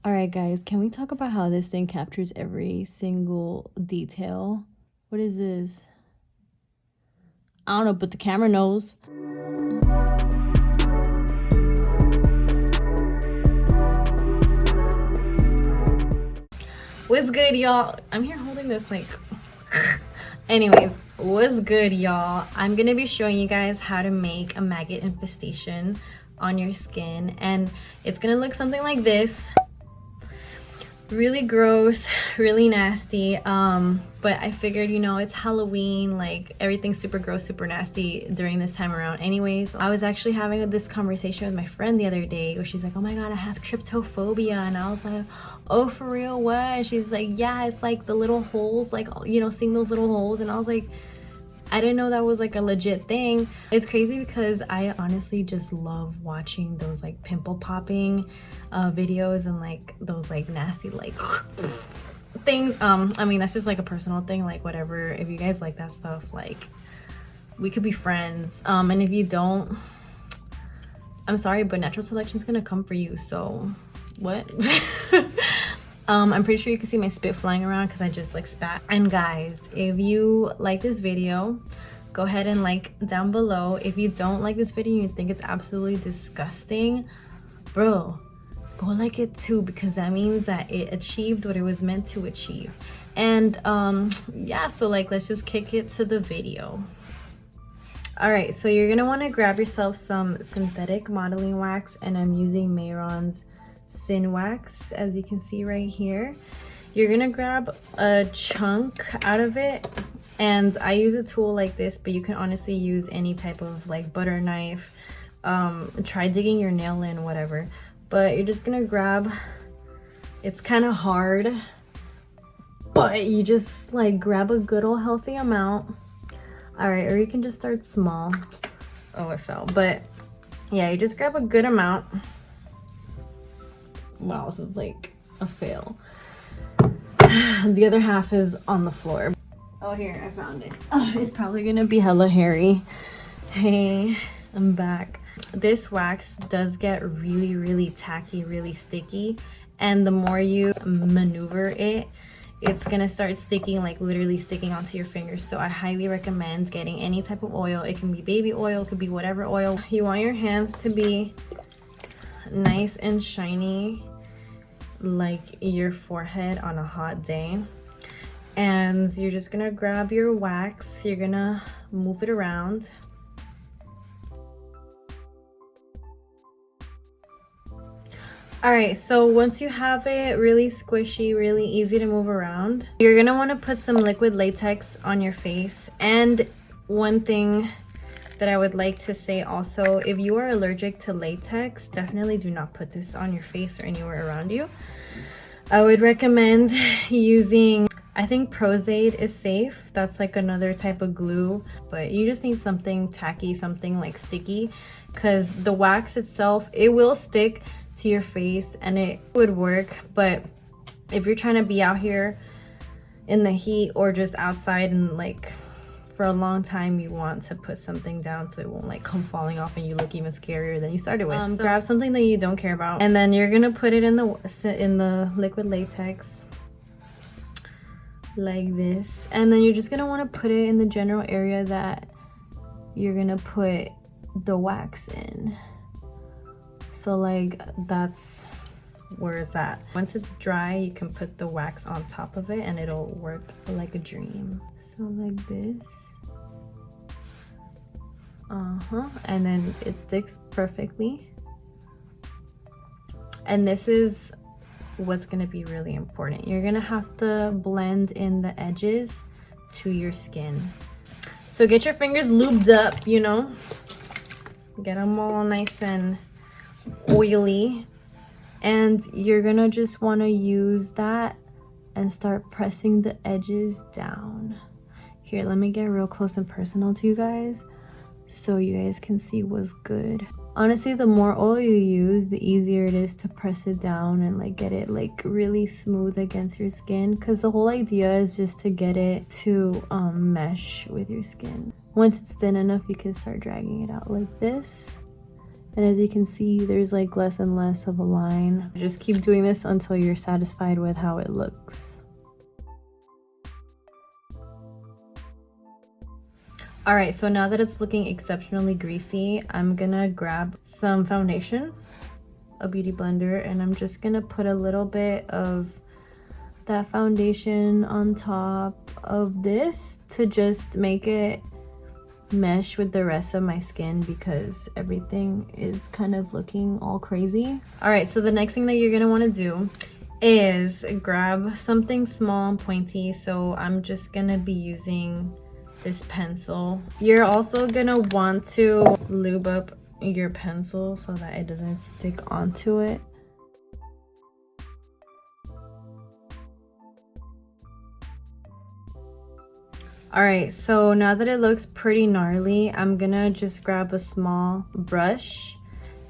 All right, guys, can we talk about how this thing captures every single detail? What is this? I don't know, but the camera knows. What's good, y'all? I'm here holding this like... Anyways, what's good, y'all? I'm gonna be showing you guys how to make a maggot infestation on your skin, and it's gonna look something like this. Really gross, really nasty, but I figured, you know, it's Halloween, like everything's super gross, super nasty during this time around. Anyways, I was actually having this conversation with my friend the other day where she's like, oh my god, I have trypophobia, and I was like, oh, for real, what? And she's like, yeah, it's like the little holes, like, you know, seeing those little holes. And I was like, I didn't know that was like a legit thing. It's crazy because I honestly just love watching those like pimple popping videos and like those like nasty like things. I mean, that's just like a personal thing, like whatever. If you guys like that stuff, like we could be friends. And if you don't, I'm sorry, but natural selection is gonna come for you. So what? I'm pretty sure you can see my spit flying around because I just like spat. And guys, if you like this video, go ahead and like down below. If you don't like this video and you think it's absolutely disgusting, bro, go like it too, because that means that it achieved what it was meant to achieve. And yeah, so like let's just kick it to the video. All right, so you're gonna want to grab yourself some synthetic modeling wax, and I'm using Mayron's Sin Wax, as you can see right here. You're gonna grab a chunk out of it, and I use a tool like this, but you can honestly use any type of like butter knife. Try digging your nail in, whatever. But you're just gonna grab, it's kind of hard, but you just like grab a good old healthy amount. All right, or you can just start small. Oh, it fell. But yeah, you just grab a good amount. Wow, this is like a fail. The other half is on the floor. Oh, here, I found it. Oh, it's probably gonna be hella hairy. Hey, I'm back. This wax does get really, really tacky, really sticky. And the more you maneuver it, it's gonna start sticking, like literally sticking onto your fingers. So I highly recommend getting any type of oil. It can be baby oil, it could be whatever oil. You want your hands to be nice and shiny like your forehead on a hot day. And you're just gonna grab your wax, you're gonna move it around. All right, so once you have it really squishy, really easy to move around, you're gonna want to put some liquid latex on your face. And one thing that I would like to say also, if you are allergic to latex, definitely do not put this on your face or anywhere around you. I would recommend using, I think Prozaid is safe. That's like another type of glue, but you just need something tacky, something like sticky, because the wax itself, it will stick to your face and it would work. But if you're trying to be out here in the heat or just outside and like for a long time, you want to put something down so it won't like come falling off and you look even scarier than you started with. So grab something that you don't care about, and then you're gonna put it in the liquid latex like this, and then you're just gonna want to put it in the general area that you're gonna put the wax in. So like that's where it's at. Once it's dry, you can put the wax on top of it and it'll work like a dream. So like this. And then it sticks perfectly. And this is what's gonna be really important. You're gonna have to blend in the edges to your skin. So get your fingers lubed up, you know, get them all nice and oily. And you're gonna just want to use that and start pressing the edges down. Here, let me get real close and personal to you guys so you guys can see what's good. Honestly, the more oil you use, the easier it is to press it down and like get it like really smooth against your skin, because the whole idea is just to get it to mesh with your skin. Once it's thin enough, you can start dragging it out like this. And as you can see, there's like less and less of a line. Just keep doing this until you're satisfied with how it looks. All right, so now that it's looking exceptionally greasy, I'm gonna grab some foundation, a beauty blender, and I'm just gonna put a little bit of that foundation on top of this to just make it mesh with the rest of my skin because everything is kind of looking all crazy. All right, so the next thing that you're gonna want to do is grab something small and pointy. So I'm just gonna be using this pencil. You're also gonna want to lube up your pencil so that it doesn't stick onto it. All right, so now that it looks pretty gnarly, I'm gonna just grab a small brush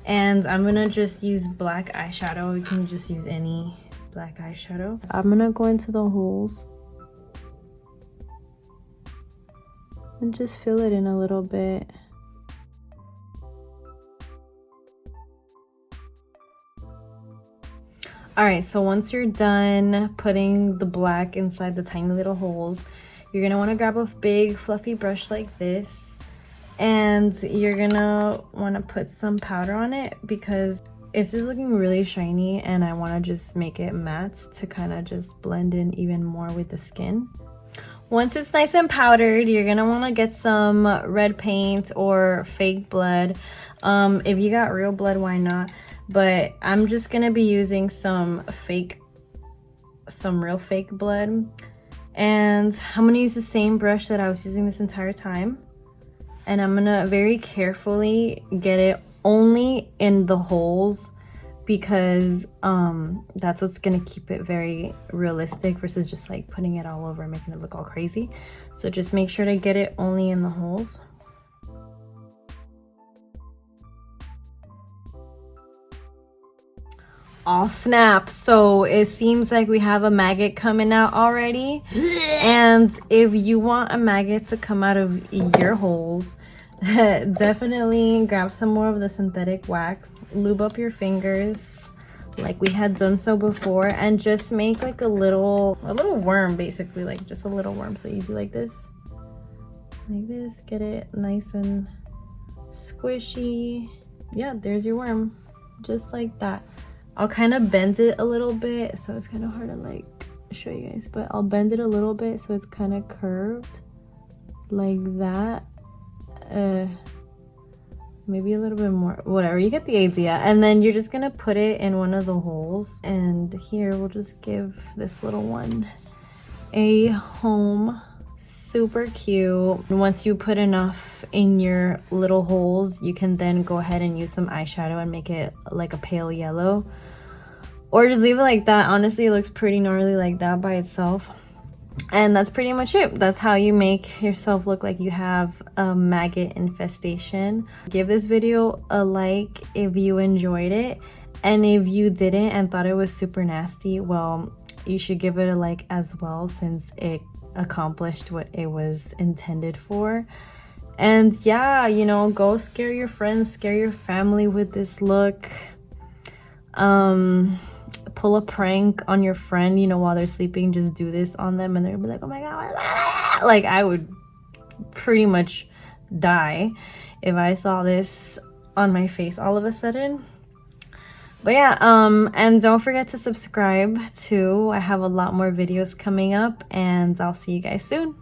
and I'm gonna just use black eyeshadow. You can just use any black eyeshadow. I'm gonna go into the holes and just fill it in a little bit. All right, so once you're done putting the black inside the tiny little holes, you're gonna wanna grab a big fluffy brush like this, and you're gonna wanna put some powder on it because it's just looking really shiny and I wanna just make it matte to kind of just blend in even more with the skin. Once it's nice and powdered, you're gonna wanna get some red paint or fake blood. If you got real blood, why not? But I'm just gonna be using some real fake blood. And I'm gonna use the same brush that I was using this entire time. And I'm gonna very carefully get it only in the holes because that's what's gonna keep it very realistic versus just like putting it all over and making it look all crazy. So just make sure to get it only in the holes. Oh snap, so it seems like we have a maggot coming out already. And if you want a maggot to come out of your holes, definitely grab some more of the synthetic wax, lube up your fingers like we had done so before, and just make like a little worm, basically, like just a little worm. So you do like this, get it nice and squishy. Yeah, there's your worm, just like that. I'll kind of bend it a little bit, so it's kind of hard to like show you guys, but I'll bend it a little bit so it's kind of curved like that. Maybe a little bit more, whatever, you get the idea. And then you're just gonna put it in one of the holes, and here we'll just give this little one a home. Super cute. Once you put enough in your little holes, you can then go ahead and use some eyeshadow and make it like a pale yellow, or just leave it like that. Honestly, it looks pretty gnarly like that by itself. And that's pretty much it. That's how you make yourself look like you have a maggot infestation. Give this video a like if you enjoyed it, and if you didn't and thought it was super nasty, well, you should give it a like as well, since it accomplished what it was intended for. And yeah, you know, go scare your friends, scare your family with this look. Pull a prank on your friend, you know, while they're sleeping. Just do this on them and they'll be like, oh my god, like I would pretty much die if I saw this on my face all of a sudden. But yeah, and don't forget to subscribe too. I have a lot more videos coming up, and I'll see you guys soon.